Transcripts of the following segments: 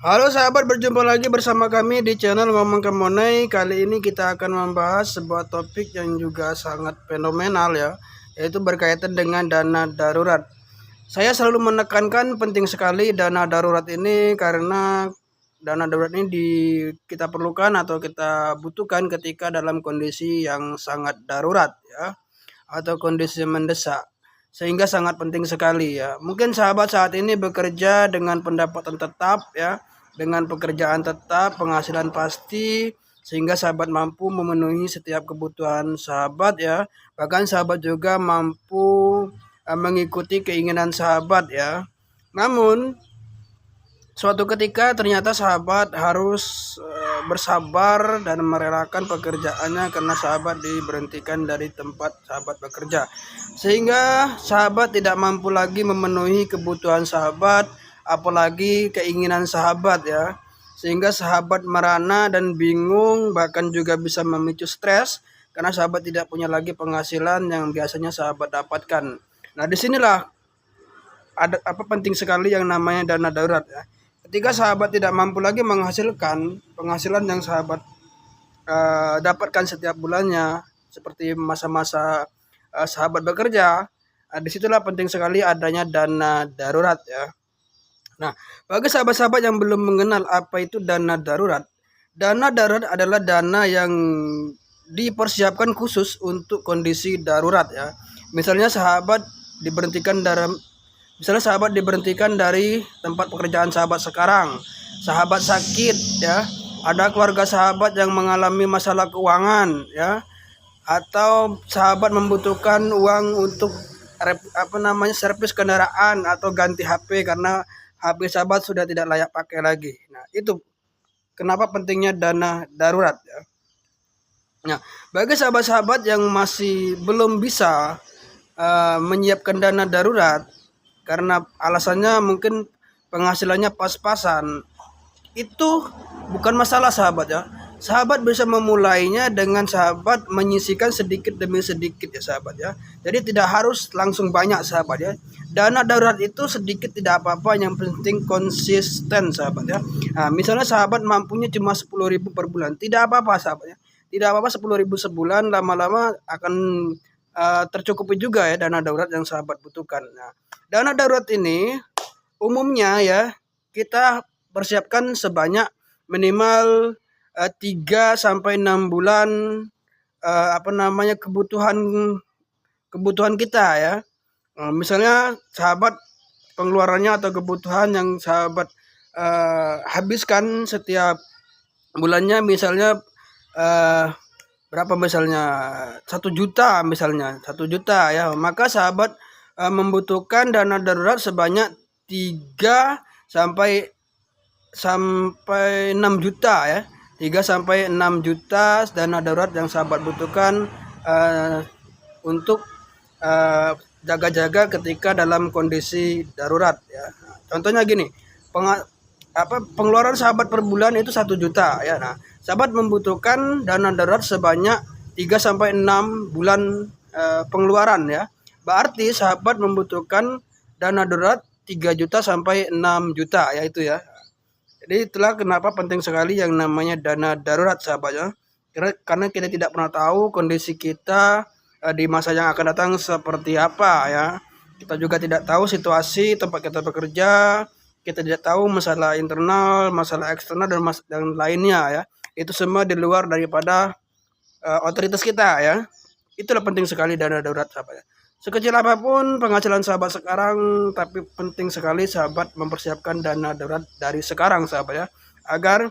Halo sahabat, berjumpa lagi bersama kami di channel Ngomong Kemonai. Kali ini kita akan membahas sebuah topik yang juga sangat fenomenal ya, yaitu berkaitan dengan dana darurat. Saya selalu menekankan penting sekali dana darurat ini karena dana darurat ini kita perlukan atau kita butuhkan ketika dalam kondisi yang sangat darurat ya, atau kondisi mendesak. Sehingga sangat penting sekali ya. Mungkin sahabat saat ini bekerja dengan pendapatan tetap ya, dengan pekerjaan tetap, penghasilan pasti, sehingga sahabat mampu memenuhi setiap kebutuhan sahabat ya. Bahkan sahabat juga mampu mengikuti keinginan sahabat ya. Namun suatu ketika ternyata sahabat harus bersabar dan merelakan pekerjaannya karena sahabat diberhentikan dari tempat sahabat bekerja. Sehingga sahabat tidak mampu lagi memenuhi kebutuhan sahabat, apalagi keinginan sahabat ya. Sehingga sahabat merana dan bingung, bahkan juga bisa memicu stres karena sahabat tidak punya lagi penghasilan yang biasanya sahabat dapatkan. Nah, disinilah ada penting sekali yang namanya dana darurat ya. Ketika sahabat tidak mampu lagi menghasilkan penghasilan yang sahabat dapatkan setiap bulannya, seperti masa-masa sahabat bekerja, disitulah penting sekali adanya dana darurat ya. Nah, bagi sahabat-sahabat yang belum mengenal apa itu dana darurat adalah dana yang dipersiapkan khusus untuk kondisi darurat ya. Misalnya sahabat diberhentikan dari tempat pekerjaan sahabat sekarang, sahabat sakit ya, ada keluarga sahabat yang mengalami masalah keuangan ya, atau sahabat membutuhkan uang untuk servis kendaraan atau ganti HP karena HP sahabat sudah tidak layak pakai lagi. Nah, itu kenapa pentingnya dana darurat ya. Nah, bagi sahabat-sahabat yang masih belum bisa menyiapkan dana darurat karena alasannya mungkin penghasilannya pas-pasan, itu bukan masalah sahabat ya. Sahabat bisa memulainya dengan sahabat menyisihkan sedikit demi sedikit ya sahabat ya. Jadi tidak harus langsung banyak sahabat ya. Dana darurat itu sedikit tidak apa-apa, yang penting konsisten sahabat ya. Nah, misalnya sahabat mampunya cuma 10.000 per bulan, tidak apa-apa sahabat ya. Tidak apa-apa 10.000 sebulan, lama-lama akan tercukupi juga ya dana darurat yang sahabat butuhkan. Nah, dana darurat ini umumnya ya kita persiapkan sebanyak minimal 3 sampai 6 bulan kebutuhan kita ya. Misalnya sahabat pengeluarannya atau kebutuhan yang sahabat habiskan setiap bulannya misalnya berapa, misalnya 1 juta, misalnya 1 juta ya, maka sahabat membutuhkan dana darurat sebanyak 3 sampai 6 juta ya. 3 sampai 6 juta dana darurat yang sahabat butuhkan untuk jaga-jaga ketika dalam kondisi darurat ya. Contohnya gini, pengeluaran sahabat per bulan itu 1 juta ya. Nah, sahabat membutuhkan dana darurat sebanyak 3 sampai 6 bulan pengeluaran ya. Berarti sahabat membutuhkan dana darurat 3 juta sampai 6 juta ya, itu ya. Jadi itulah kenapa penting sekali yang namanya dana darurat sahabat ya. Karena kita tidak pernah tahu kondisi kita di masa yang akan datang seperti apa ya. Kita juga tidak tahu situasi tempat kita bekerja, kita tidak tahu masalah internal, masalah eksternal dan lainnya ya. Itu semua di luar daripada otoritas kita ya. Itulah penting sekali dana darurat sahabat ya. Sekecil apapun penghasilan sahabat sekarang, tapi penting sekali sahabat mempersiapkan dana darurat dari sekarang sahabat ya, agar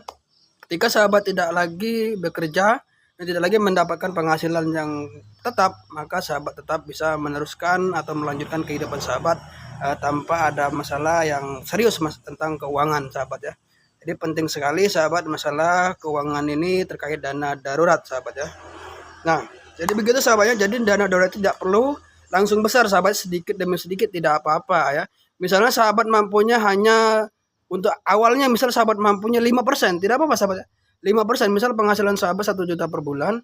ketika sahabat tidak lagi bekerja dan tidak lagi mendapatkan penghasilan yang tetap, maka sahabat tetap bisa meneruskan atau melanjutkan kehidupan sahabat tanpa ada masalah yang serius tentang keuangan sahabat ya. Jadi penting sekali sahabat masalah keuangan ini terkait dana darurat sahabat ya. Nah, jadi begitu sahabatnya. Jadi dana darurat tidak perlu langsung besar sahabat, sedikit demi sedikit tidak apa-apa ya. Misalnya sahabat mampunya hanya untuk awalnya, misal sahabat mampunya 5%, tidak apa-apa sahabat ya. 5%, misal penghasilan sahabat 1 juta per bulan,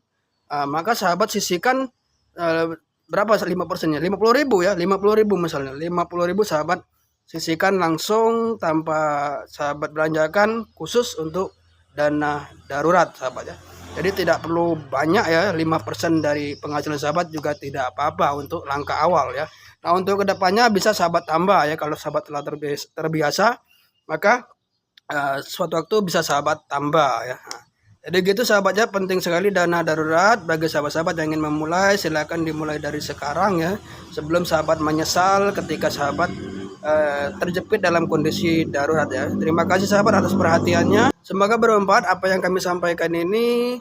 maka sahabat sisihkan berapa 5%-nya? 50.000 ya, 50.000 misalnya. 50.000 sahabat sisihkan langsung tanpa sahabat belanjakan khusus untuk dana darurat sahabat ya. Jadi tidak perlu banyak ya, 5% dari penghasilan sahabat juga tidak apa-apa untuk langkah awal ya. Nah untuk kedepannya bisa sahabat tambah ya, kalau sahabat telah terbiasa maka suatu waktu bisa sahabat tambah ya. Jadi gitu sahabatnya, penting sekali dana darurat bagi sahabat-sahabat yang ingin memulai. Silakan dimulai dari sekarang ya, sebelum sahabat menyesal ketika sahabat terjepit dalam kondisi darurat ya. Terima kasih sahabat atas perhatiannya. Semoga bermanfaat apa yang kami sampaikan ini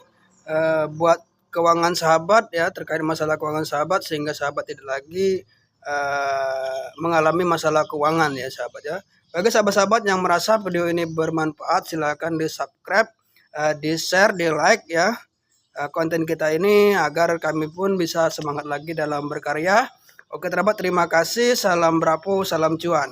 buat keuangan sahabat ya, terkait masalah keuangan sahabat, sehingga sahabat tidak lagi mengalami masalah keuangan ya sahabat ya. Bagi sahabat-sahabat yang merasa video ini bermanfaat, silakan di subscribe, di share, di like ya konten kita ini, agar kami pun bisa semangat lagi dalam berkarya. Oke sahabat, terima kasih. Salam Bravo, salam cuan.